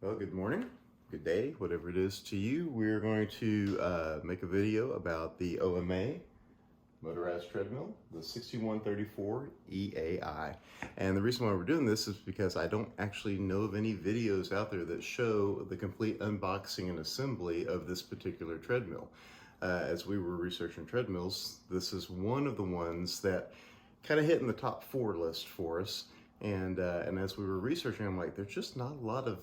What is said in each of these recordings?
Well, good morning, good day, whatever it is to you. We're going to make a video about the OMA motorized treadmill, the 6134 EAI. And the reason why we're doing this is because I don't actually know of any videos out there that show the complete unboxing and assembly of this particular treadmill. As we were researching treadmills, this is one of the ones that kind of hit in the top 4 list for us. And as we were researching, I'm like, there's just not a lot of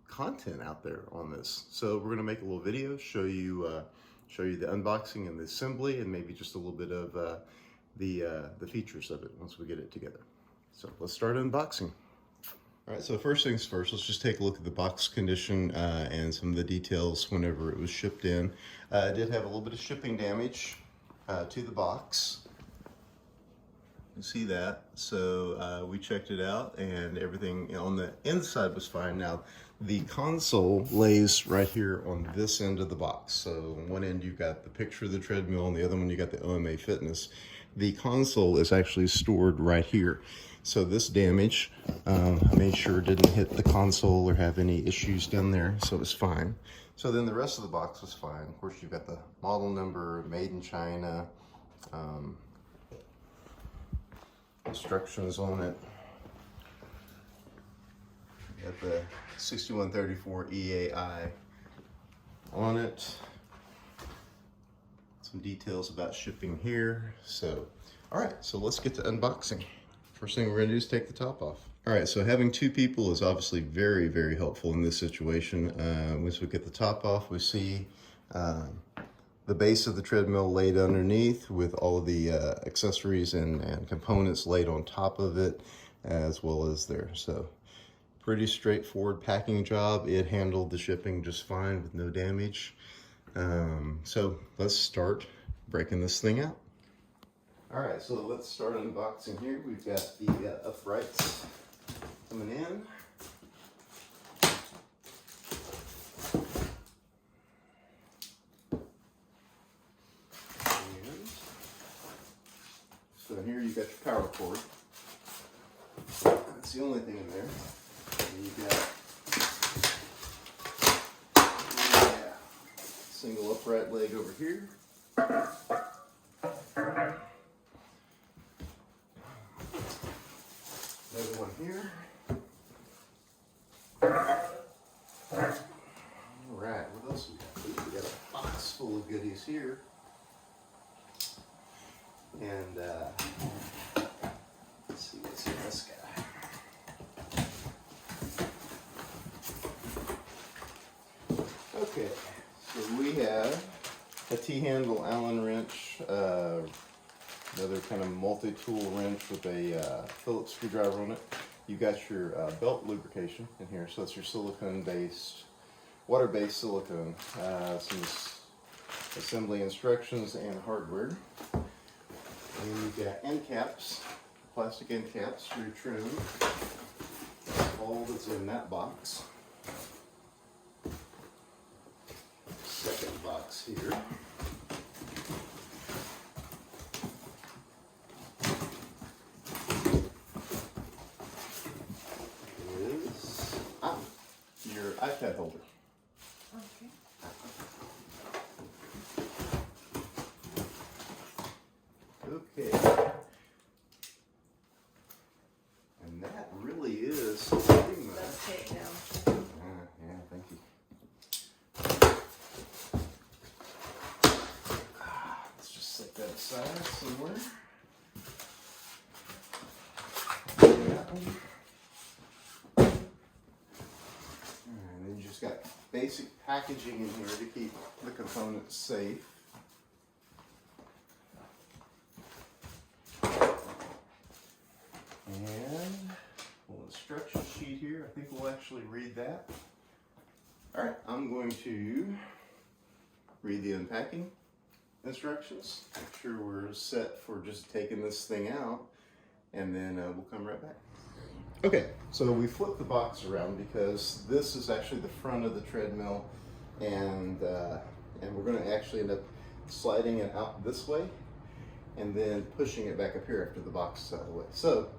content out there on this. So we're gonna make a little video, show you the unboxing and the assembly, and maybe just a little bit of the features of it once we get it together. So let's start unboxing. All right, so first things first, let's just take a look at the box condition and some of the details whenever it was shipped in. It did have a little bit of shipping damage to the box. You see that. So we checked it out and everything on the inside was fine. Now the console lays right here on this end of the box. So on one end you've got the picture of the treadmill, on the other one you got the OMA Fitness. The console is actually stored right here. So this damage, I made sure it didn't hit the console or have any issues down there, so it was fine. So then the rest of the box was fine. Of course you've got the model number, made in China, instructions on it. Got the 6134 EAI on it. Some details about shipping here. So, all right, so let's get to unboxing. First thing we're gonna do is take the top off. All right, so having 2 people is obviously very, very helpful in this situation. Once we get the top off, we see the base of the treadmill laid underneath with all of the accessories and components laid on top of it, as well as there. So pretty straightforward packing job. It handled the shipping just fine with no damage. So let's start breaking this thing out. All right, so let's start unboxing here. We've got the uprights coming in. So here you've got your power cord. That's the only thing in there. And you've got single upright leg over here. Another one here. All right, what else we got? We got a box full of goodies here. And let's see what's in this guy. Okay, so we have a T-handle Allen wrench, another kind of multi-tool wrench with a Phillips screwdriver on it. You've got your belt lubrication in here, so that's your silicone-based, water-based silicone. Some assembly instructions and hardware. And you've got end caps, plastic end caps for your trim. That's all that's in that box. Second box here. Is your iPad holder. Okay. Okay. And that really is pretty much. Let's take it down. Yeah, thank you. Let's just set that aside somewhere. That one. And then you just got basic packaging in here to keep the components safe. And a little instruction sheet here. I think we'll actually read that. All right, I'm going to read the unpacking instructions. Make sure we're set for just taking this thing out, and then we'll come right back. Okay, so we flip the box around because this is actually the front of the treadmill, and we're going to actually end up sliding it out this way and then pushing it back up here after the box is out of the way. So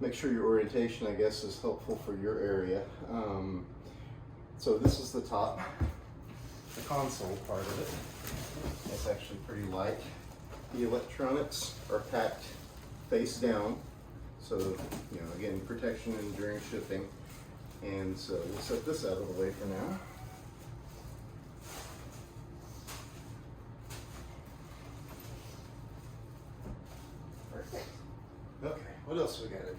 make sure your orientation, I guess, is helpful for your area. So this is the top, the console part of it. It's actually pretty light. The electronics are packed face down. So, you know, again, protection and during shipping. And so we'll set this out of the way for now. Perfect. Okay, what else we got in here?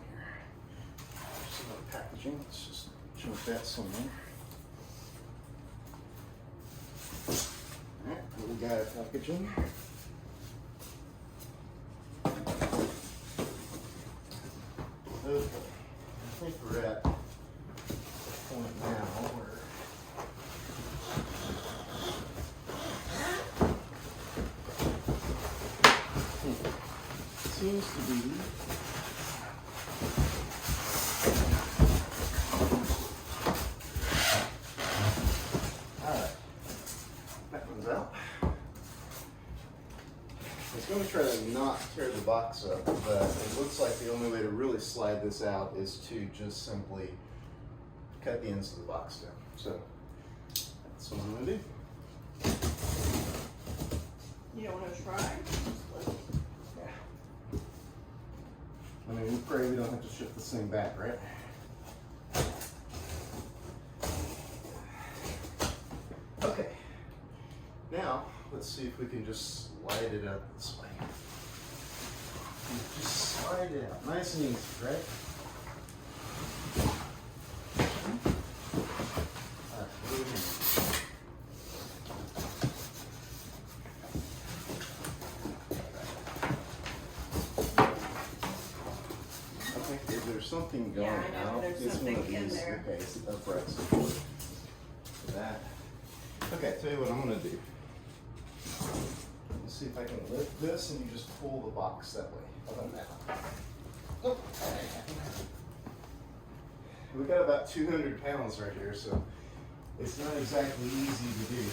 Some other packaging. Let's just jump that somewhere. Alright, little guy packaging. Okay, I think we're at the point now where seems to be alright. That one's out. I was going to try to not tear the box up, but it looks like the only way to really slide this out is to just simply cut the ends of the box down. So that's what I'm going to do. You don't want to try? Yeah. I mean, we pray we don't have to ship this thing back, right? Okay. Now, let's see if we can just slide it out this way. Just slide it out. Nice and easy, right? Okay, is there something going Yeah, I know, out? there's It's one of something in these. there. Okay, it's upright support for that. Okay, tell you what I'm gonna do. Let's see if I can lift this and you just pull the box that way. How about now? Oh. We got about 200 pounds right here, so it's not exactly easy to do.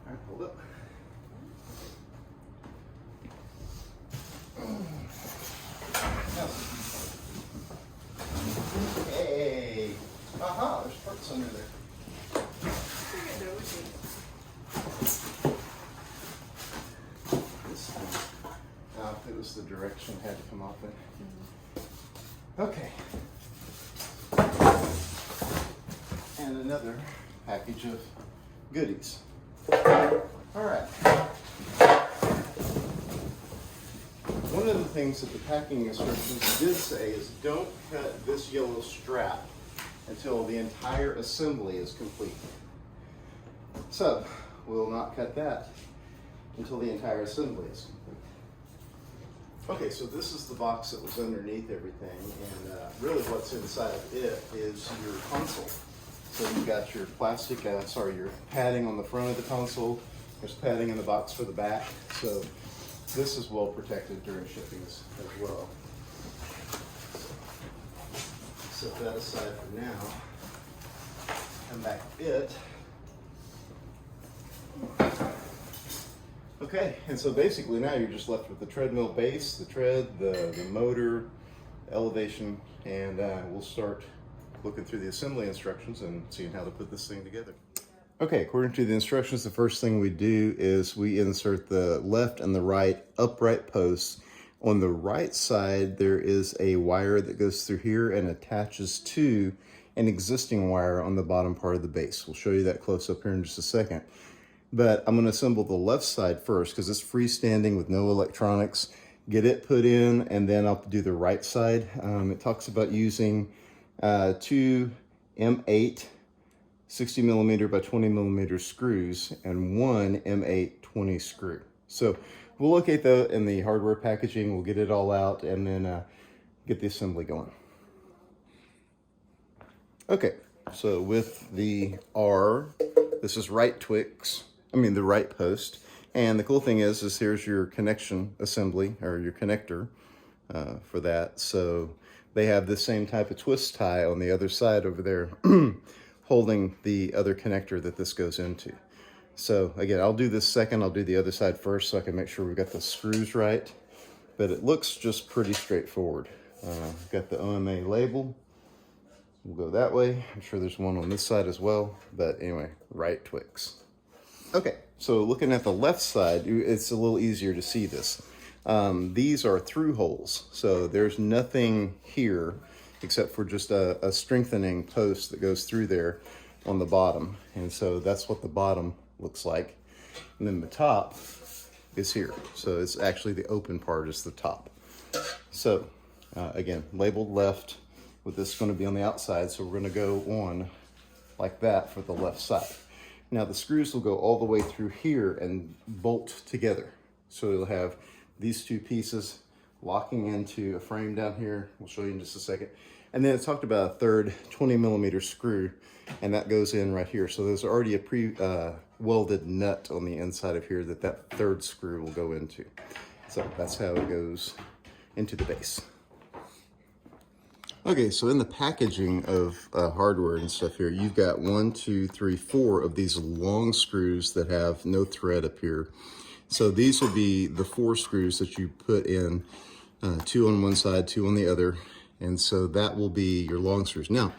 All right, hold up. Hey, aha, there's parts under there. This thing, it was the direction had to come off it. Okay. And another package of goodies. All right. One of the things that the packing instructions did say is don't cut this yellow strap until the entire assembly is complete. So we'll not cut that until the entire assembly is complete. Okay, so this is the box that was underneath everything, and really what's inside of it is your console. So you've got your plastic, your padding on the front of the console. There's padding in the box for the back. So this is well protected during shipping as well. Set that aside for now. Come back to it. Okay, and so basically now you're just left with the treadmill base, the tread, the motor, elevation, and we'll start looking through the assembly instructions and seeing how to put this thing together. Okay, according to the instructions, the first thing we do is we insert the left and the right upright posts. On the right side, there is a wire that goes through here and attaches to an existing wire on the bottom part of the base. We'll show you that close up here in just a second. But I'm going to assemble the left side first because it's freestanding with no electronics. Get it put in, and then I'll do the right side. It talks about using 2 M8 60 millimeter by 20 millimeter screws and 1 M8 20 screw. So we'll locate that in the hardware packaging. We'll get it all out and then get the assembly going. Okay, so with the R, this is right the right post. And the cool thing is here's your connection assembly, or your connector for that. So they have the same type of twist tie on the other side over there holding the other connector that this goes into. So again, I'll do this second. I'll do the other side first so I can make sure we've got the screws right. But it looks just pretty straightforward. Got the OMA label. We'll go that way. I'm sure there's one on this side as well. But anyway, right Twix. Okay, so looking at the left side, it's a little easier to see this. These are through holes. So there's nothing here except for just a strengthening post that goes through there on the bottom. And so that's what the bottom looks like. And then the top is here. So it's actually the open part is the top. So again, labeled left, with this going to be on the outside. So we're going to go on like that for the left side. Now the screws will go all the way through here and bolt together. So you'll have these two pieces locking into a frame down here. We'll show you in just a second. And then I talked about a third 20mm screw, and that goes in right here. So there's already a welded nut on the inside of here that third screw will go into. So that's how it goes into the base. Okay, so in the packaging of hardware and stuff here, you've got 1, 2, 3, 4 of these long screws that have no thread up here. So these will be the 4 screws that you put in, 2 on one side, 2 on the other. And so that will be your long screws. Now,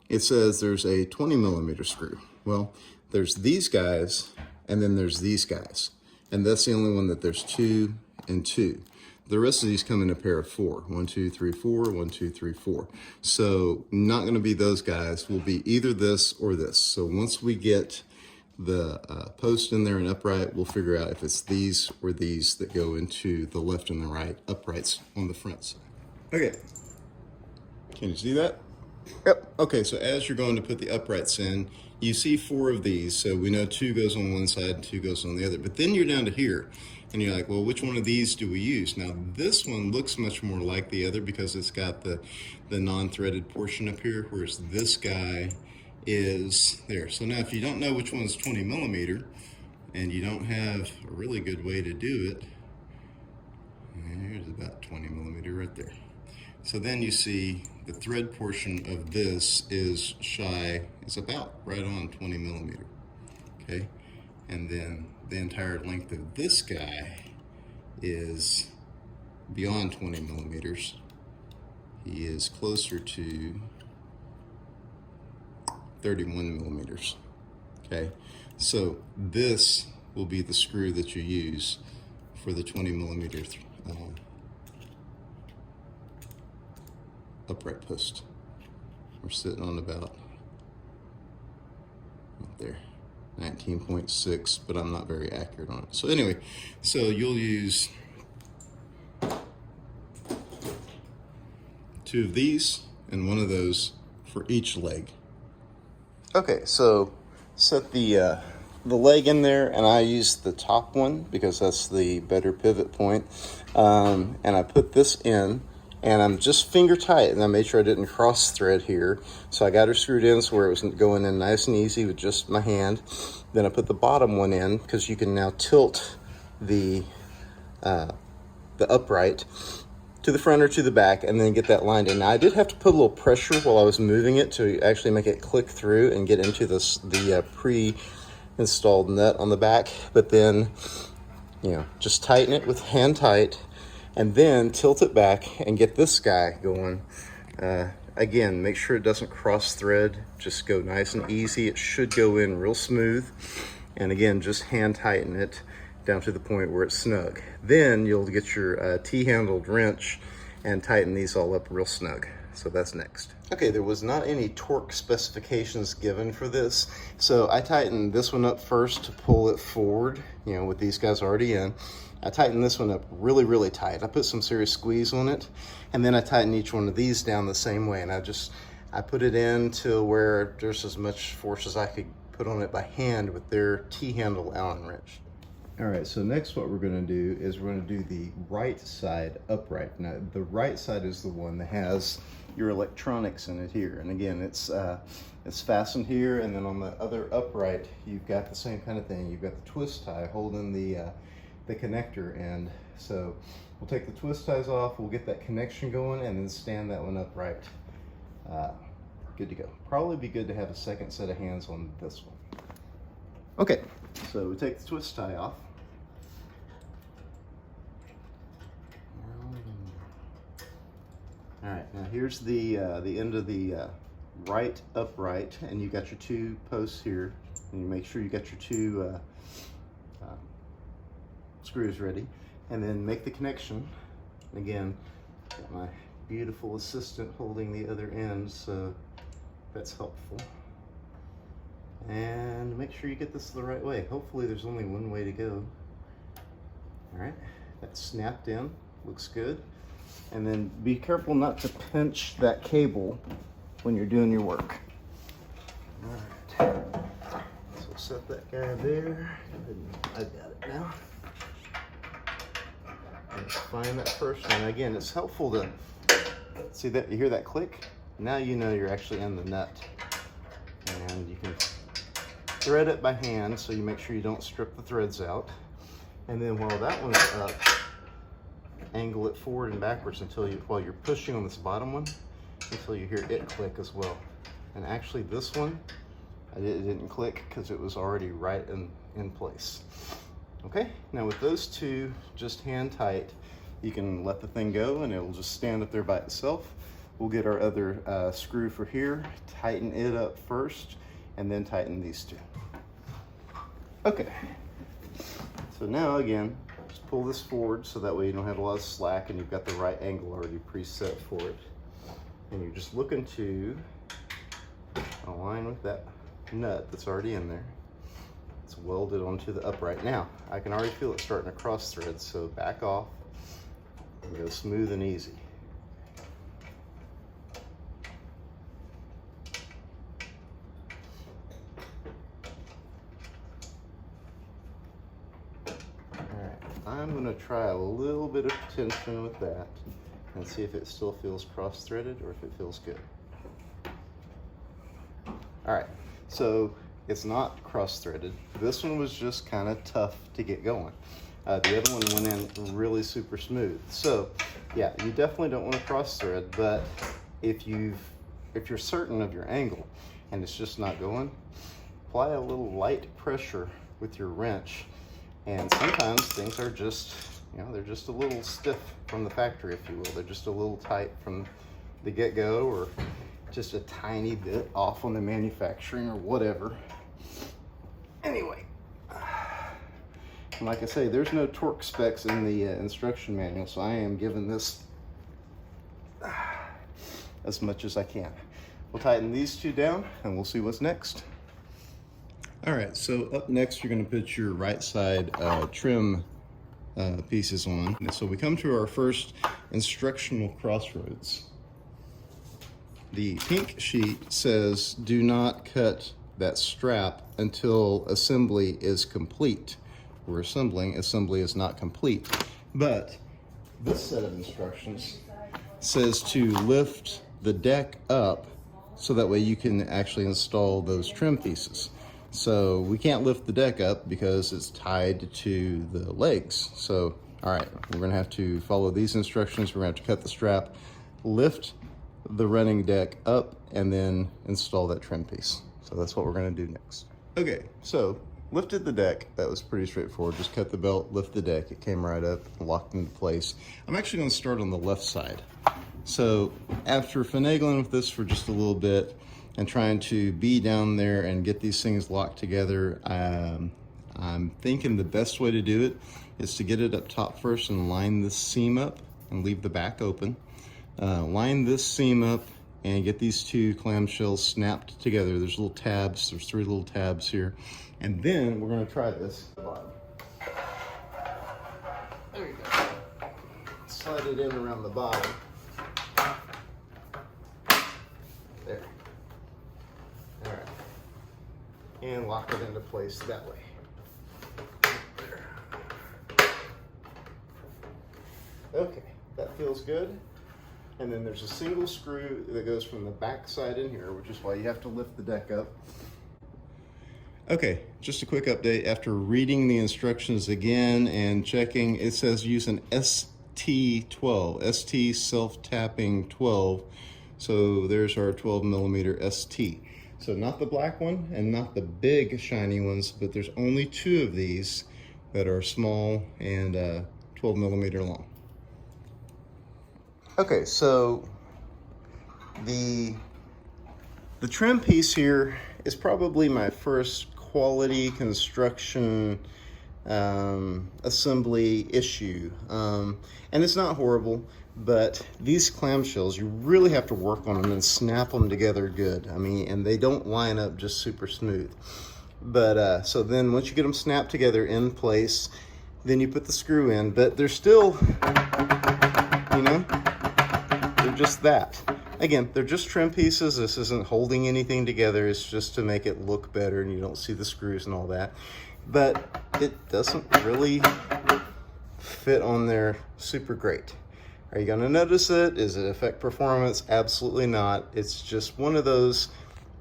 it says there's a 20mm screw. Well, there's these guys, and then there's these guys. And that's the only one that there's 2 and 2. The rest of these come in a pair of 4. 1, 2, 3, 4, 1, 2, 3, 4. So not going to be those guys. Will be either this or this. So once we get the post in there and upright, we'll figure out if it's these or these that go into the left and the right uprights on the front side. Okay. Can you see that? Yep. Okay, so as you're going to put the uprights in, you see 4 of these. So we know 2 goes on one side and 2 goes on the other. But then you're down to here. And you're like, well, which one of these do we use? Now, this one looks much more like the other because it's got the non-threaded portion up here, whereas this guy is there. So now if you don't know which one's 20mm and you don't have a really good way to do it, here's about 20mm right there. So then you see the thread portion of this is about right on 20mm, okay? And then the entire length of this guy is beyond 20mm. He is closer to 31mm, okay? So this will be the screw that you use for the 20mm upright post. We're sitting on about up there. 19.6, but I'm not very accurate on it. So anyway, so you'll use 2 of these and 1 of those for each leg. Okay, so set the leg in there, and I use the top one because that's the better pivot point. And I put this in, and I'm just finger tight, and I made sure I didn't cross thread here. So I got her screwed in so where it was going in nice and easy with just my hand. Then I put the bottom one in because you can now tilt the upright to the front or to the back and then get that lined in. Now I did have to put a little pressure while I was moving it to actually make it click through and get into the pre-installed nut on the back. But then, you know, just tighten it with hand tight, and then tilt it back and get this guy going. Again, make sure it doesn't cross thread. Just go nice and easy. It should go in real smooth. And again, just hand tighten it down to the point where it's snug. Then you'll get your T-handled wrench and tighten these all up real snug. So that's next. Okay, there was not any torque specifications given for this. So I tightened this one up first to pull it forward, you know, with these guys already in. I tightened this one up really, really tight. I put some serious squeeze on it, and then I tightened each one of these down the same way. And I put it in to where there's as much force as I could put on it by hand with their T-handle Allen wrench. All right, so next what we're gonna do is we're gonna do the right side upright. Now, the right side is the one that has your electronics in it here. And again, it's fastened here, and then on the other upright, you've got the same kind of thing. You've got the twist tie holding the connector end. So we'll take the twist ties off, we'll get that connection going, and then stand that one upright. Good to go. Probably be good to have a second set of hands on this one. Okay, So we take the twist tie off. All right, now here's the end of the right upright, and you got your two posts here, and you make sure you got your two screws ready, and then make the connection. Again, got my beautiful assistant holding the other end, so that's helpful. And make sure you get this the right way. Hopefully there's only one way to go. All right, that's snapped in, looks good. And then be careful not to pinch that cable when you're doing your work. All right, so set that guy there. I got it now. Let's find that first one. Again, it's helpful to see that. You hear that click? Now you know you're actually in the nut. And you can thread it by hand, so you make sure you don't strip the threads out. And then while that one's up, angle it forward and backwards until while you're pushing on this bottom one, until you hear it click as well. And actually this one, it didn't click because it was already right in place. Okay, now with those two just hand tight, you can let the thing go and it'll just stand up there by itself. We'll get our other screw for here, tighten it up first, and then tighten these two. Okay, so now again, just pull this forward so that way you don't have a lot of slack and you've got the right angle already preset for it. And you're just looking to align with that nut that's already in there. It's welded onto the upright. Now, I can already feel it starting to cross thread, so back off and go smooth and easy. I'm going to try a little bit of tension with that and see if it still feels cross-threaded or if it feels good. All right, so it's not cross-threaded. This one was just kind of tough to get going. The other one went in really super smooth. So yeah, you definitely don't want to cross-thread, but if you're certain of your angle and it's just not going, apply a little light pressure with your wrench. And sometimes things are just, they're just a little stiff from the factory, if you will. They're just a little tight from the get-go, or just a tiny bit off on the manufacturing or whatever. Anyway, and like I say, there's no torque specs in the instruction manual, so I am giving this as much as I can. We'll tighten these two down and we'll see what's next. All right, so up next, you're gonna put your right side trim pieces on. So we come to our first instructional crossroads. The pink sheet says, do not cut that strap until assembly is complete. We're assembling, assembly is not complete. But this set of instructions says to lift the deck up so that way you can actually install those trim pieces. So we can't lift the deck up because it's tied to the legs. So, all right, we're gonna have to follow these instructions. We're gonna have to cut the strap, lift the running deck up, and then install that trim piece. So that's what we're gonna do next. Okay, so lifted the deck. That was pretty straightforward. Just cut the belt, lift the deck. It came right up, locked into place. I'm actually gonna start on the left side. So after finagling with this for just a little bit, and trying to be down there and get these things locked together, I'm thinking the best way to do it is to get it up top first and line this seam up and leave the back open. Line this seam up and get these two clamshells snapped together. There's little tabs, there's 3 little tabs here. And then we're gonna try this. There you go. Slide it in around the bottom. There. All right, and lock it into place that way. There. Okay, that feels good. And then there's a single screw that goes from the back side in here, which is why you have to lift the deck up. Okay, just a quick update. After reading the instructions again and checking, it says use an ST12, ST self-tapping 12. So there's our 12 millimeter ST. So not the black one and not the big shiny ones, but there's only 2 of these that are small and 12 millimeter long. Okay, so the trim piece here is probably my first quality construction assembly issue. And it's not horrible, but these clamshells, you really have to work on them and snap them together good. I mean, and they don't line up just super smooth. But so then once you get them snapped together in place, then you put the screw in, but they're still, you know, they're just that. Again, they're just trim pieces. This isn't holding anything together. It's just to make it look better and you don't see the screws and all that. But it doesn't really fit on there super great. Are you gonna notice it? Does it affect performance? Absolutely not. It's just one of those,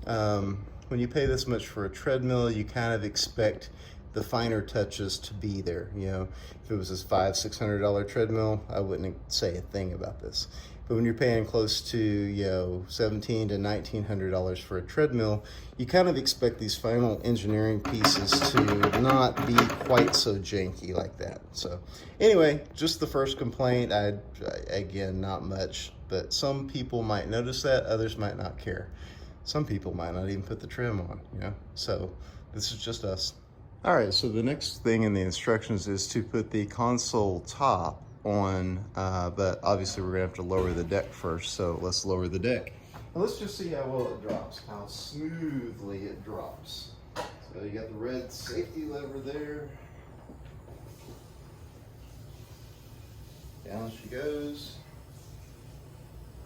when you pay this much for a treadmill, you kind of expect the finer touches to be there. You know, if it was this $500-600 treadmill, I wouldn't say a thing about this. But when you're paying close to, you know, $1,700 to $1,900 for a treadmill, you kind of expect these final engineering pieces to not be quite so janky like that. So anyway, just the first complaint. Again, not much, but some people might notice that, others might not care. Some people might not even put the trim on, you know? So this is just us. All right, so the next thing in the instructions is to put the console top on, but obviously we're gonna have to lower the deck first, so let's lower the deck. Now let's just see how well it drops, how smoothly it drops. So you got the red safety lever there. Down she goes.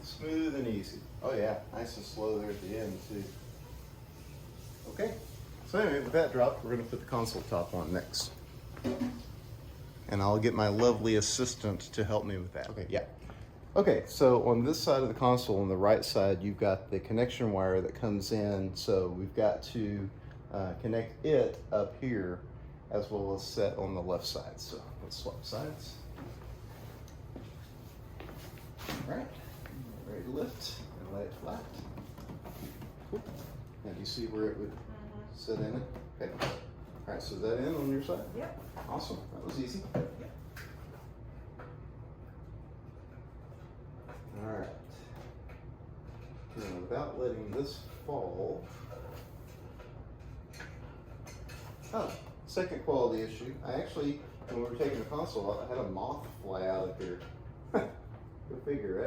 Smooth and easy. Oh yeah, nice and slow there at the end too. Okay, so anyway, with that dropped, we're gonna put the console top on next. And I'll get my lovely assistant to help me with that. Okay, yeah. Okay, so on this side of the console, on the right side, you've got the connection wire that comes in. So we've got to connect it up here as well as set on the left side. So let's swap sides. All right, ready to lift and lay it flat. Cool. Now do you see where it would sit in it? Okay. All right, so is that in on your side? Yep. Awesome, that was easy. Yep. All right. Now, without letting this fall. Oh, second quality issue. I actually, when we were taking the console out, I had a moth fly out of here. Go figure,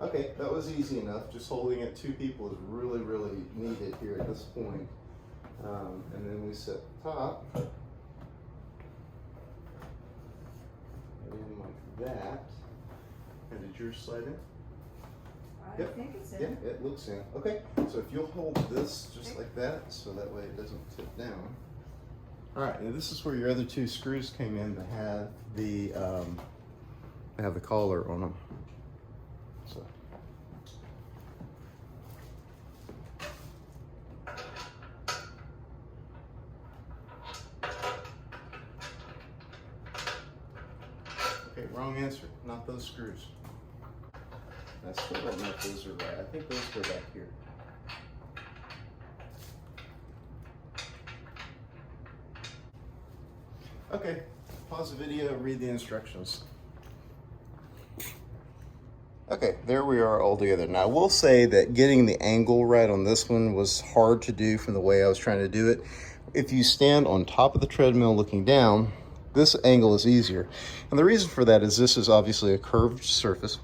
right? Okay, that was easy enough. Just holding it 2 people is really, really needed here at this point. And then we set the top in like that. And did yours slide in? I Yep. think it's in. Yeah, it looks in. Okay, so if you'll hold this just like that, so that way it doesn't tip down. All right, and this is where your other 2 screws came in to have the collar on them. So. Okay, wrong answer. Not those screws. I still don't know if those are right. I think those go back here. Okay, pause the video, read the instructions. Okay, there we are all together. Now I will say that getting the angle right on this one was hard to do from the way I was trying to do it. If you stand on top of the treadmill looking down, this angle is easier. And the reason for that is this is obviously a curved surface.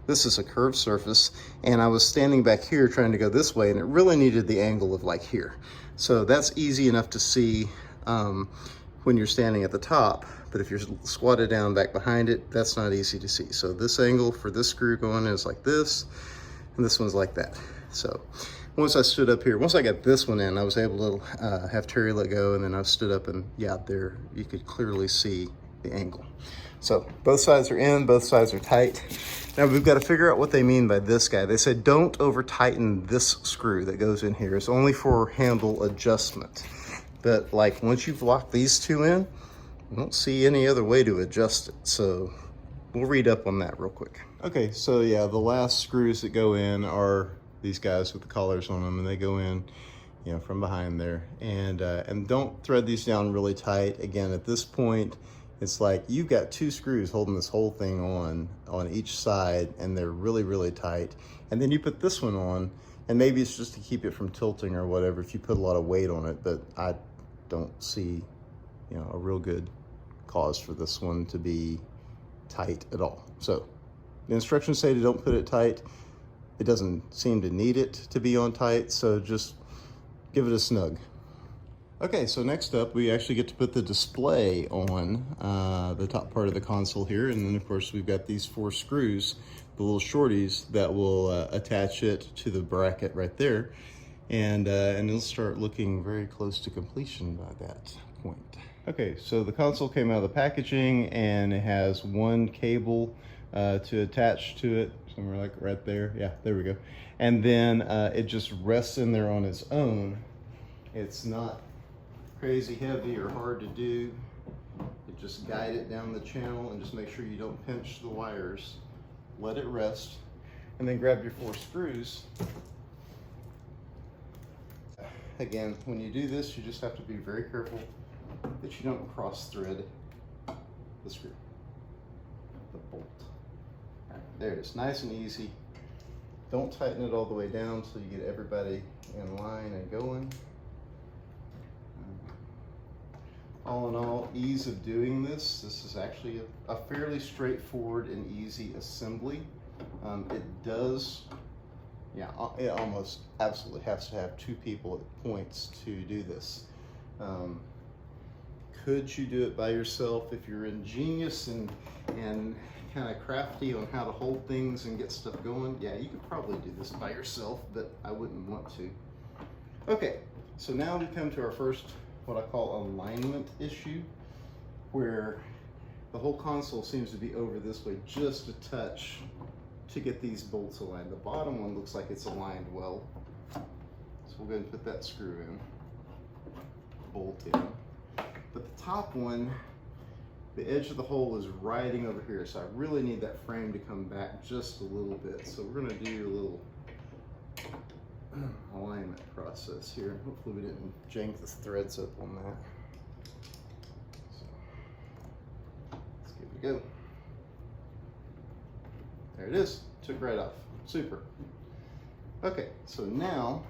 This is a curved surface, and I was standing back here trying to go this way, and it really needed the angle of like here. So that's easy enough to see when you're standing at the top, but if you're squatted down back behind it, that's not easy to see. So this angle for this screw going is like this, and this one's like that. So once I stood up here, once I got this one in, I was able to have Terry let go, and then I stood up, and yeah, there you could clearly see the angle. So both sides are in, both sides are tight. Now we've got to figure out what they mean by this guy. They said don't over tighten this screw that goes in here. It's only for handle adjustment. But like once you've locked these 2 in, I don't see any other way to adjust it. So we'll read up on that real quick. Okay, so yeah, the last screws that go in are these guys with the collars on them, and they go in, you know, from behind there. And don't thread these down really tight. Again, at this point, it's like you've got 2 screws holding this whole thing on each side, and they're really, really tight. And then you put this one on, and maybe it's just to keep it from tilting or whatever if you put a lot of weight on it, but I don't see, you know, a real good cause for this one to be tight at all. So the instructions say to don't put it tight. It doesn't seem to need it to be on tight, so just give it a snug. Okay, so next up, we actually get to put the display on the top part of the console here, and then of course we've got these 4 screws, the little shorties that will attach it to the bracket right there, and it'll start looking very close to completion by that point. Okay, so the console came out of the packaging, and it has 1 cable to attach to it, somewhere like right there. Yeah, there we go. And then it just rests in there on its own. It's not crazy heavy or hard to do. You just guide it down the channel and just make sure you don't pinch the wires. Let it rest, and then grab your 4 screws. Again, when you do this, you just have to be very careful that you don't cross thread the screw, the bolt. All right, there it is, nice and easy. Don't tighten it all the way down so you get everybody in line and going. All in all, ease of doing this. This is actually a fairly straightforward and easy assembly. It does, yeah, it almost absolutely has to have 2 people at points to do this. Could you do it by yourself? If you're ingenious and kind of crafty on how to hold things and get stuff going, yeah, you could probably do this by yourself, but I wouldn't want to. Okay, so now we come to our first, what I call alignment issue, where the whole console seems to be over this way just a touch to get these bolts aligned. The bottom one looks like it's aligned well, so we'll go ahead and put that screw in, bolt in. But the top one, the edge of the hole is riding over here, so I really need that frame to come back just a little bit. So we're gonna do a little alignment process here. Hopefully we didn't jank the threads up on that. So let's give it a go. There it is, took right off, super. Okay, so now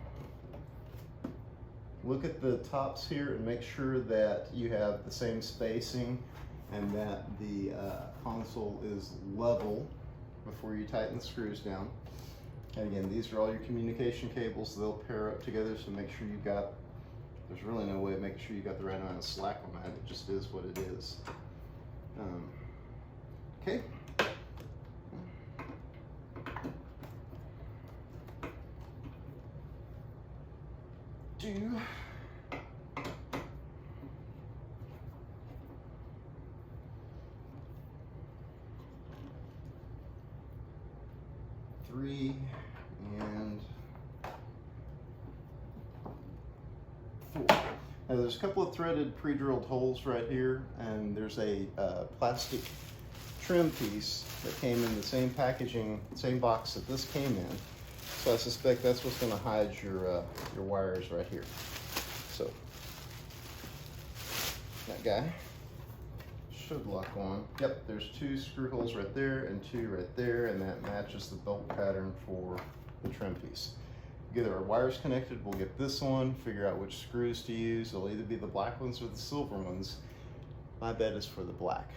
look at the tops here and make sure that you have the same spacing and that the console is level before you tighten the screws down. And again, these are all your communication cables. They'll pair up together, so make sure you've got, there's really no way of making sure you got the right amount of slack on that. It just is what it is. Okay. Do 3 and 4. Now there's a couple of threaded pre-drilled holes right here, and there's a plastic trim piece that came in the same packaging, same box that this came in. So I suspect that's what's going to hide your wires right here. So that guy should lock on. Yep, there's 2 screw holes right there and 2 right there, and that matches the bolt pattern for the trim piece. Get our wires connected, we'll get this one, figure out which screws to use. It'll either be the black ones or the silver ones. My bet is for the black.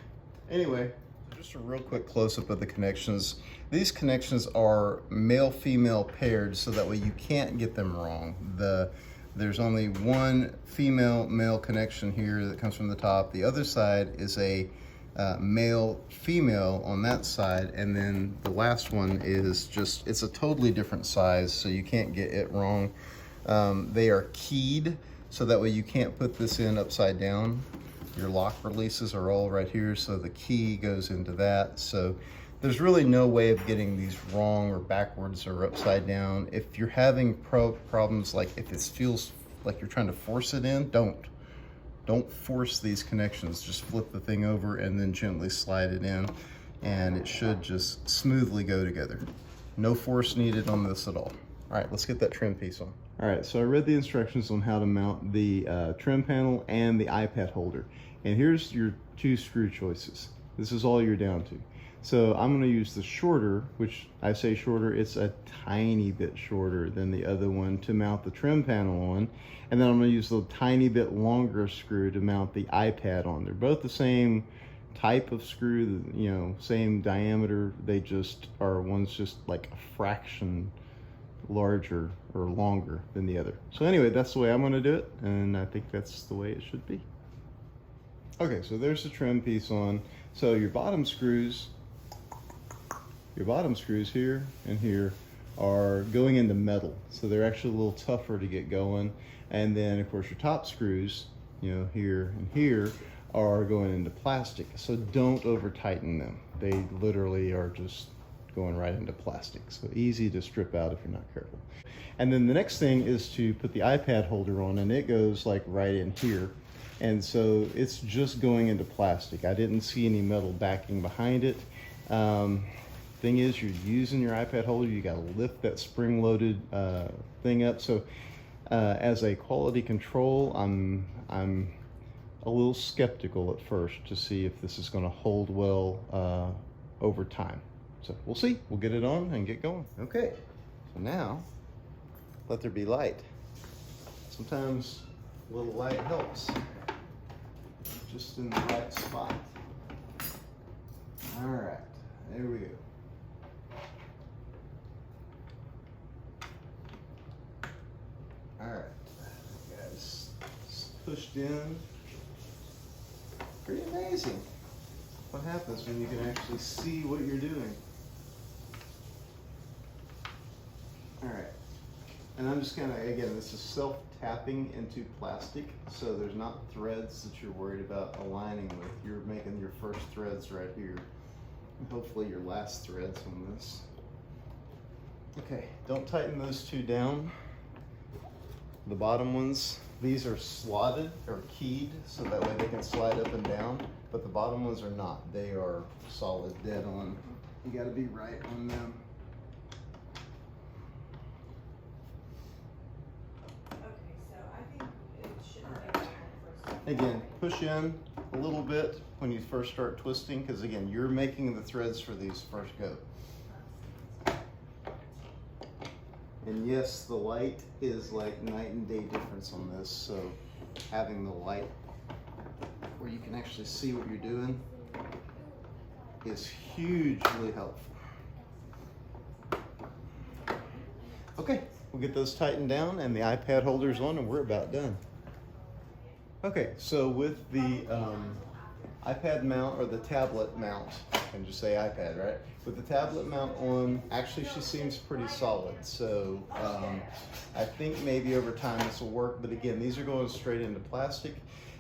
Anyway, just a real quick close-up of the connections. These connections are male-female paired, so that way you can't get them wrong. There's only one female-male connection here that comes from the top. The other side is a male-female on that side, and then the last one is just, it's a totally different size, so you can't get it wrong. They are keyed, so that way you can't put this in upside down. Your lock releases are all right here, so the key goes into that. So there's really no way of getting these wrong or backwards or upside down. If you're having problems, like if it feels like you're trying to force it in, don't force these connections. Just flip the thing over and then gently slide it in, and it should just smoothly go together. No force needed on this at all. All right, let's get that trim piece on. All right, so I read the instructions on how to mount the trim panel and the iPad holder. And here's your 2 screw choices. This is all you're down to. So I'm gonna use the shorter, which I say shorter, it's a tiny bit shorter than the other one to mount the trim panel on. And then I'm gonna use the tiny bit longer screw to mount the iPad on. They're both the same type of screw, you know, same diameter. They just are, one's just like a fraction larger or longer than the other. So anyway, that's the way I'm gonna do it, and I think that's the way it should be. Okay, so there's the trim piece on. So your bottom screws here and here are going into metal. So they're actually a little tougher to get going. And then of course your top screws, you know, here and here are going into plastic. So don't over tighten them. They literally are just going right into plastic. So easy to strip out if you're not careful. And then the next thing is to put the iPad holder on, and it goes like right in here. And so it's just going into plastic. I didn't see any metal backing behind it. Thing is, you're using your iPad holder, you gotta lift that spring-loaded thing up. So as a quality control, I'm a little skeptical at first to see if this is gonna hold well over time. So we'll see, we'll get it on and get going. Okay, so now, let there be light. Sometimes a little light helps, just in the right spot. All right, there we go. All right, guys, it's pushed in. Pretty amazing what happens when you can actually see what you're doing. All right, and I'm just kind of, again, this is self-tapping into plastic, so there's not threads that you're worried about aligning with. You're making your first threads right here, and hopefully your last threads on this. Okay, don't tighten those 2 down. The bottom ones, these are slotted or keyed, so that way they can slide up and down, but the bottom ones are not. They are solid, dead on. You gotta be right on them. Okay, so I think it should take first. Again, push in a little bit when you first start twisting, because again, you're making the threads for these first go. And yes, the light is like night and day difference on this, so having the light where you can actually see what you're doing is hugely helpful. Okay, we'll get those tightened down and the iPad holders on, and we're about done. Okay, so with the iPad mount, or the tablet mount, and just say iPad, right? With the tablet mount on, actually she seems pretty solid. So I think maybe over time this will work, but again, these are going straight into plastic.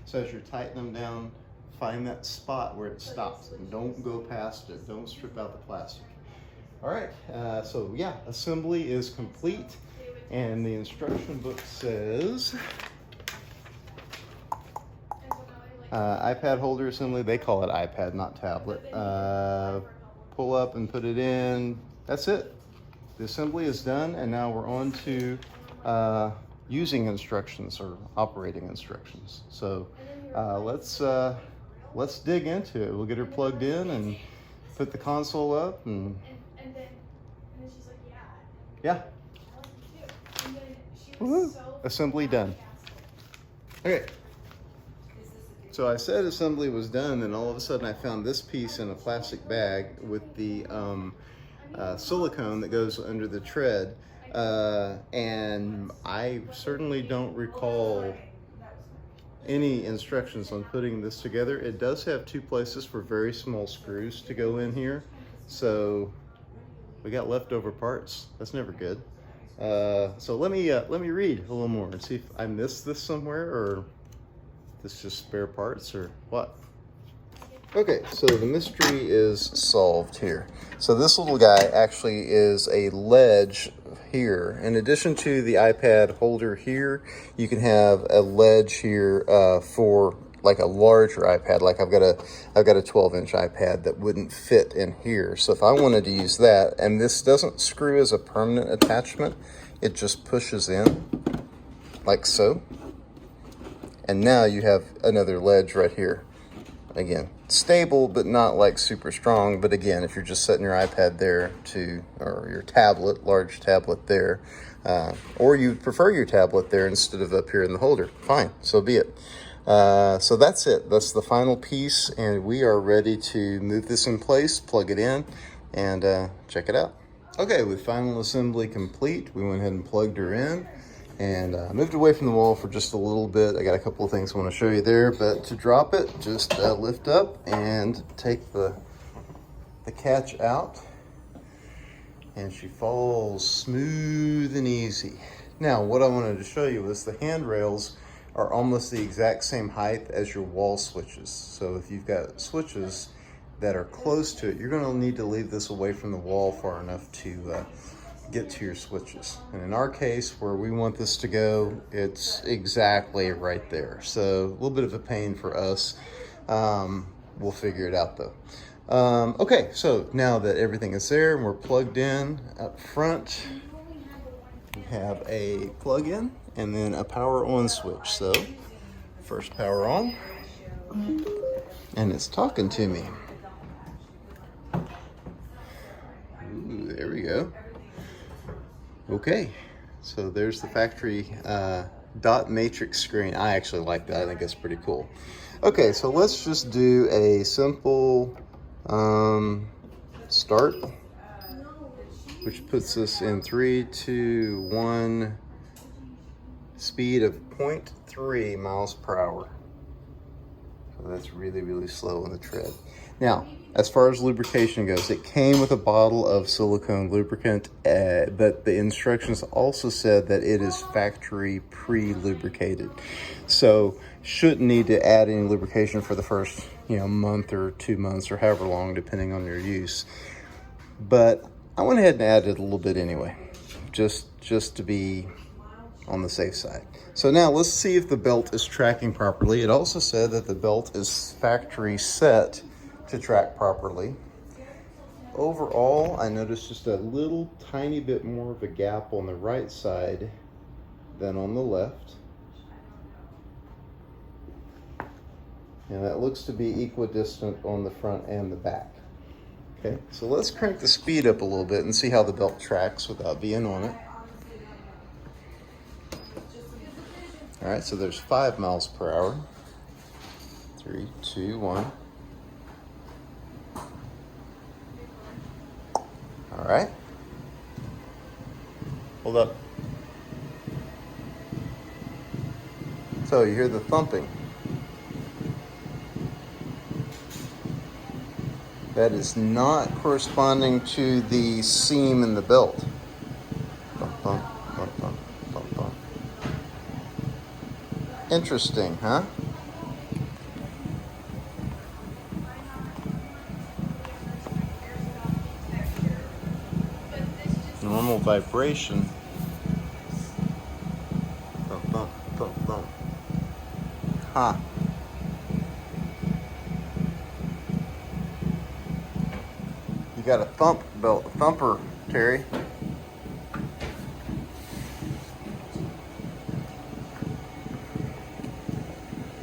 So as you're tightening them down, find that spot where it stops and don't go past it. Don't strip out the plastic. All right, so yeah, assembly is complete, and the instruction book says, iPad holder assembly. They call it iPad, not tablet. Pull up and put it in. That's it. The assembly is done, and now we're on to using instructions or operating instructions. So let's dig into it. We'll get her plugged in and put the console up, and then she's like, yeah. And then she Woohoo. was so Assembly done. Okay. So I said assembly was done, and all of a sudden I found this piece in a plastic bag with the silicone that goes under the tread, and I certainly don't recall any instructions on putting this together. It does have 2 places for very small screws to go in here, so we got leftover parts. That's never good. So let me read a little more and see if I missed this somewhere, or this just spare parts, or what? Okay, so the mystery is solved here. So this little guy actually is a ledge here. In addition to the iPad holder here, you can have a ledge here for like a larger iPad. Like I've got a 12-inch iPad that wouldn't fit in here. So if I wanted to use that, and this doesn't screw as a permanent attachment, it just pushes in like so. And now you have another ledge right here. Again, stable, but not like super strong. But again, if you're just setting your iPad there or your tablet, large tablet there, or you prefer your tablet there instead of up here in the holder, fine, so be it. So that's it. That's the final piece, and we are ready to move this in place, plug it in, and check it out. Okay, with final assembly complete, we went ahead and plugged her in and moved away from the wall for just a little bit. I got a couple of things I want to show you there, but to drop it, just lift up and take the catch out, and she falls smooth and easy. Now, what I wanted to show you was the handrails are almost the exact same height as your wall switches. So if you've got switches that are close to it, you're going to need to leave this away from the wall far enough to get to your switches. And in our case, where we want this to go, it's exactly right there. So a little bit of a pain for us. We'll figure it out though. Okay, so now that everything is there and we're plugged in up front, we have a plug-in and then a power on switch. So first power on, and it's talking to me. Ooh, there we go. Okay, so there's the factory dot matrix screen. I actually like that. I think that's pretty cool. Okay, so let's just do a simple start, which puts us in 3, 2, 1, speed of 0.3 miles per hour. So that's really, really slow on the tread. Now, as far as lubrication goes, it came with a bottle of silicone lubricant, but the instructions also said that it is factory pre-lubricated. So shouldn't need to add any lubrication for the first, month or 2 months or however long, depending on your use. But I went ahead and added a little bit anyway, just to be on the safe side. So now let's see if the belt is tracking properly. It also said that the belt is factory set to track properly. Overall, I noticed just a little tiny bit more of a gap on the right side than on the left. And that looks to be equidistant on the front and the back. Okay, so let's crank the speed up a little bit and see how the belt tracks without being on it. All right, so there's 5 miles per hour. 3, 2, 1. All right. Hold up. So you hear the thumping. That is not corresponding to the seam in the belt. Thump, thump, thump, thump, thump, thump. Interesting, huh? Normal vibration. Thump, thump, thump, thump. Huh. You got a thumper, Terry.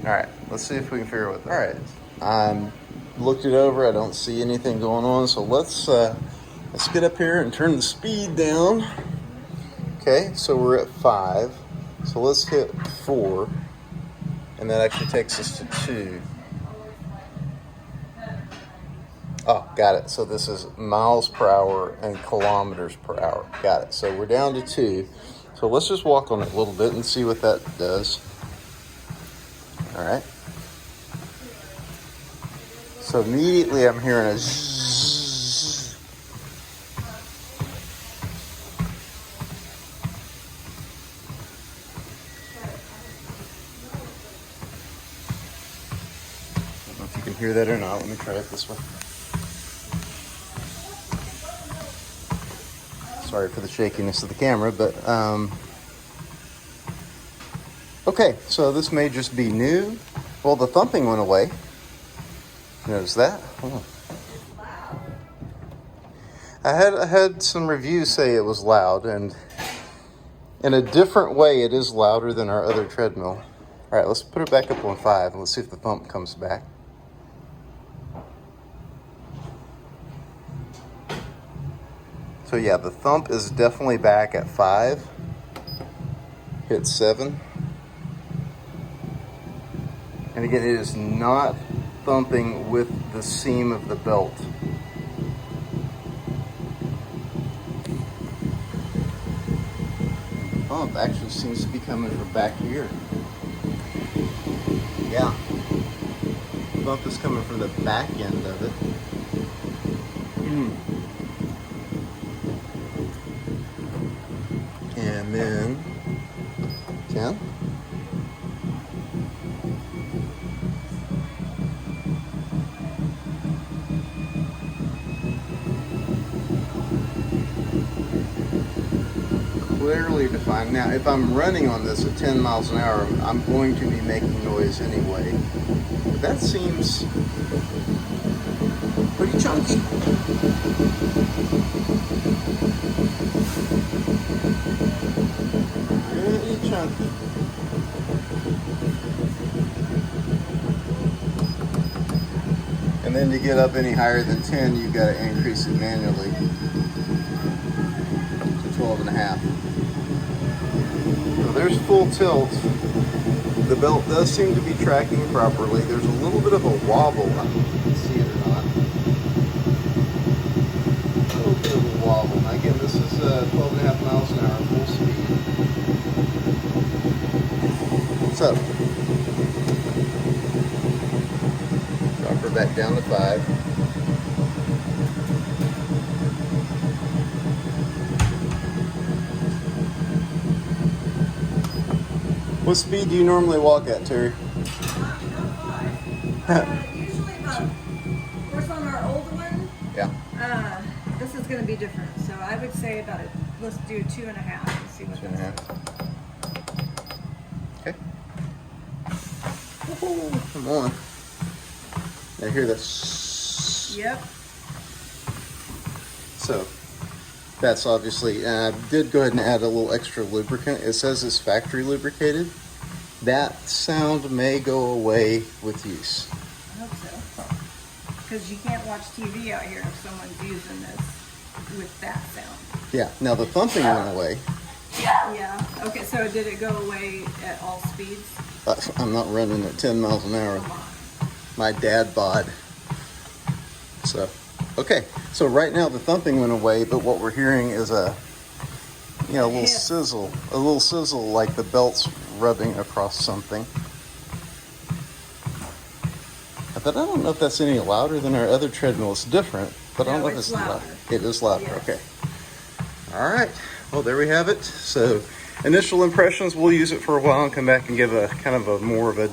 All right, let's see if we can figure out what that is. All right, looked it over. I don't see anything going on. So let's get up here and turn the speed down. Okay, so we're at 5. So let's hit 4, and that actually takes us to 2. Oh, got it. So this is miles per hour and kilometers per hour. Got it. So we're down to 2. So let's just walk on it a little bit and see what that does. All right. So immediately I'm hearing a zzz. I don't know if you can hear that or not. Let me try it this way. Sorry for the shakiness of the camera, but okay, so this may just be new. Well, the thumping went away. Notice that? Oh. I had some reviews say it was loud, and In a different way, it is louder than our other treadmill. All right, let's put it back up on 5 and let's see if the thump comes back. So yeah, the thump is definitely back at 5. Hit 7. And again, it is not thumping with the seam of the belt. The thump actually seems to be coming from back here. Yeah. The thump is coming from the back end of it. And then 10. Clearly defined. Now, if I'm running on this at 10 miles an hour, I'm going to be making noise anyway. But that seems pretty chunky. Pretty chunky. And then to get up any higher than 10, you've got to increase it manually to 12.5. So there's full tilt. The belt does seem to be tracking properly. There's a little bit of a wobble. I don't know if you can see it or not. A little bit of a wobble. Now again, this is 12.5 miles an hour full speed. So, drop her back down to 5. What speed do you normally walk at, Terry? Usually about, first on our old one, Yeah. this is gonna be different, so I would say about let's do 2.5 and see what 2.5. Okay. Woo-hoo, come on. Now hear this. Yep. So that's obviously, I did go ahead and add a little extra lubricant. It says it's factory lubricated. That sound may go away with use. I hope so. Because you can't watch TV out here if someone's using this with that sound. Yeah, now the thumping went away. Yeah. Okay, so did it go away at all speeds? I'm not running at 10 miles an hour. Come on. My dad bod. So, okay. So right now the thumping went away, but what we're hearing is a little Hiss. sizzle. A little sizzle like the belt's rubbing across something. But I don't know if that's any louder than our other treadmill. It's different, but I don't No, know if it's it's louder. It is louder, Yes. okay. All right, well, there we have it. So initial impressions, we'll use it for a while and come back and give a kind of a more of a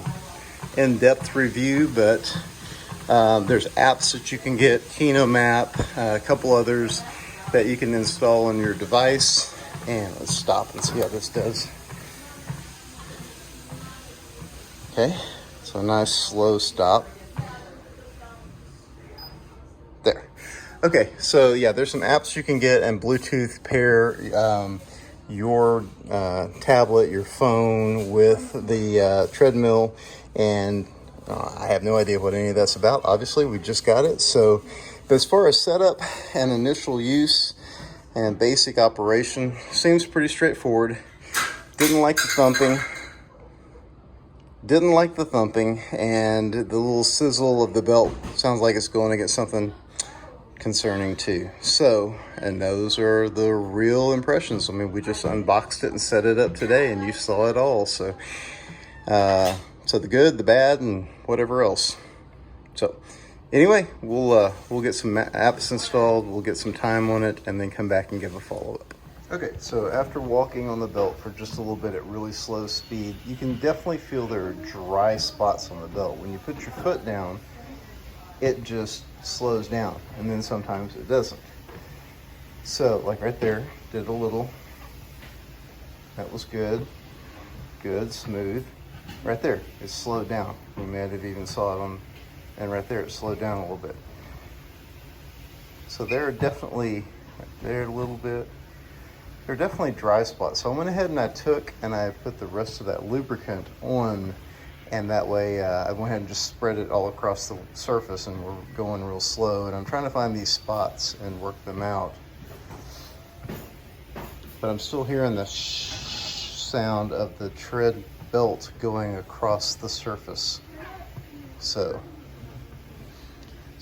in-depth review, but there's apps that you can get, Kino Map, a couple others that you can install on your device. And let's stop and see how this does. Okay, so nice slow stop. There. Okay, so yeah, there's some apps you can get and Bluetooth pair your tablet, your phone with the treadmill, and I have no idea what any of that's about. Obviously, we just got it. So, but as far as setup and initial use and basic operation, seems pretty straightforward. Didn't like the thumping. And the little sizzle of the belt sounds like it's going to get something concerning too. So, and those are the real impressions. I mean, we just unboxed it and set it up today, and you saw it all. So, so the good, the bad, and whatever else. So, anyway, we'll get some apps installed. We'll get some time on it, and then come back and give a follow-up. Okay, so after walking on the belt for just a little bit at really slow speed, you can definitely feel there are dry spots on the belt. When you put your foot down, it just slows down, and then sometimes it doesn't. So, like right there, did a little. That was good. Good, smooth. Right there, it slowed down. You may have even saw it on, and right there, it slowed down a little bit. So there are definitely, right there a little bit. They're definitely dry spots. So I went ahead and I put the rest of that lubricant on, and that way I went ahead and just spread it all across the surface, and we're going real slow. And I'm trying to find these spots and work them out. But I'm still hearing the sound of the tread belt going across the surface. So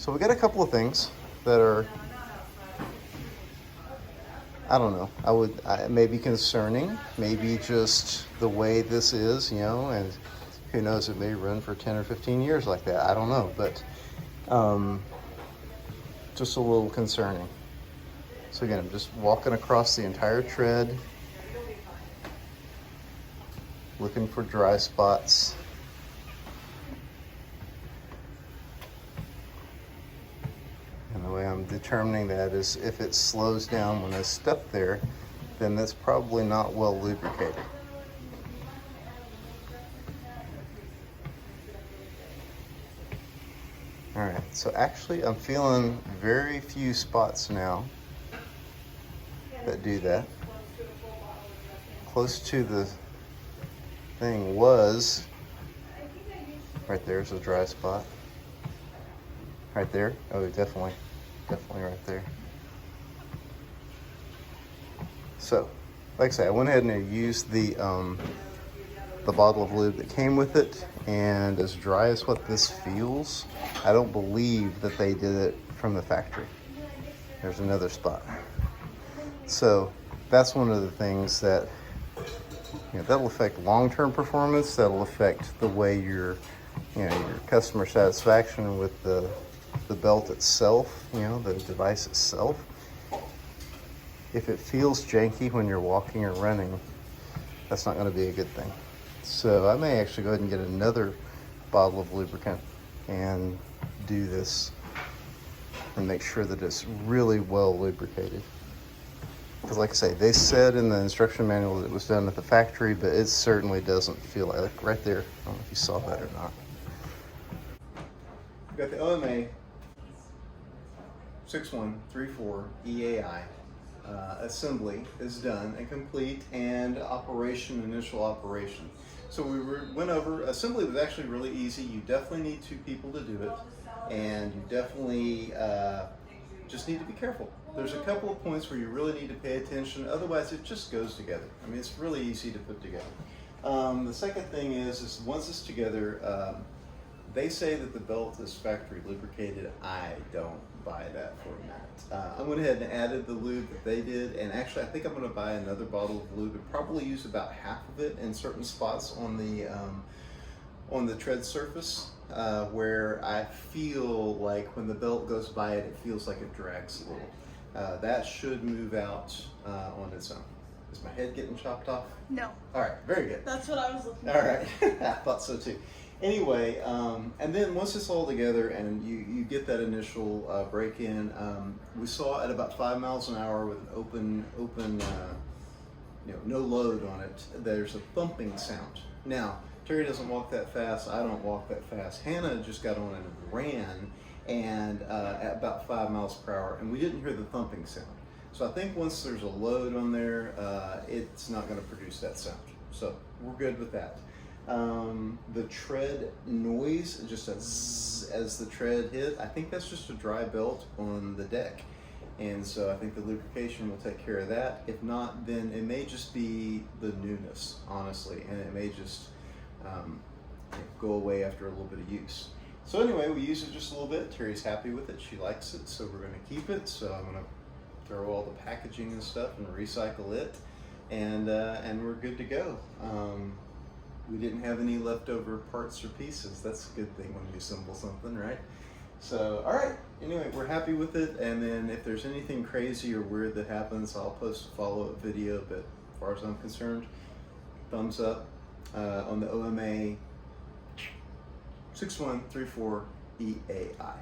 we got a couple of things that are, I don't know, maybe concerning, maybe just the way this is, you know, and who knows, it may run for 10 or 15 years like that. I don't know, but just a little concerning. So again, I'm just walking across the entire tread, looking for dry spots. And the way I'm determining that is if it slows down when I step there, then that's probably not well lubricated. All right, so actually I'm feeling very few spots now that do that. Close to the thing was, right there's a dry spot. Right there, oh definitely right there. So, like I say, I went ahead and I used the bottle of lube that came with it, and as dry as what this feels, I don't believe that they did it from the factory. There's another spot. So that's one of the things that, you know, that'll affect long-term performance. That'll affect the way your customer satisfaction with the belt itself, you know, the device itself. If it feels janky when you're walking or running, that's not going to be a good thing. So I may actually go ahead and get another bottle of lubricant and do this and make sure that it's really well lubricated. Because like I say, they said in the instruction manual that it was done at the factory, but it certainly doesn't feel like right there. I don't know if you saw that or not. We've got the OMA 6134 EAI. Assembly is done and complete, and initial operation. So we went over, assembly was actually really easy. You definitely need 2 people to do it, and you definitely just need to be careful. There's a couple of points where you really need to pay attention, otherwise it just goes together. I mean, it's really easy to put together. The second thing is once it's together, they say that the belt is factory lubricated. I don't buy that for a minute. I went ahead and added the lube that they did, and actually I think I'm going to buy another bottle of lube and probably use about half of it in certain spots on the tread surface where I feel like when the belt goes by it, it feels like it drags a little. That should move out on its own. Is my head getting chopped off? No. All right, very good. That's what I was looking All right, I thought so too. Anyway, and then once it's all together and you get that initial break in, we saw at about 5 miles an hour with an open, no load on it, there's a thumping sound. Now, Terry doesn't walk that fast, I don't walk that fast. Hannah just got on and ran, and at about 5 miles per hour, and we didn't hear the thumping sound. So I think once there's a load on there, it's not going to produce that sound. So we're good with that. The tread noise, just a zzz as the tread hit, I think that's just a dry belt on the deck. And so I think the lubrication will take care of that. If not, then it may just be the newness, honestly, and it may just go away after a little bit of use. So anyway, we use it just a little bit. Terry's happy with it. She likes it, so we're going to keep it. So I'm going to throw all the packaging and stuff and recycle it, and we're good to go. We didn't have any leftover parts or pieces. That's a good thing when you assemble something, right? So, all right, anyway, we're happy with it, and then if there's anything crazy or weird that happens, I'll post a follow-up video, but as far as I'm concerned, thumbs up on the OMA 6134 EAI.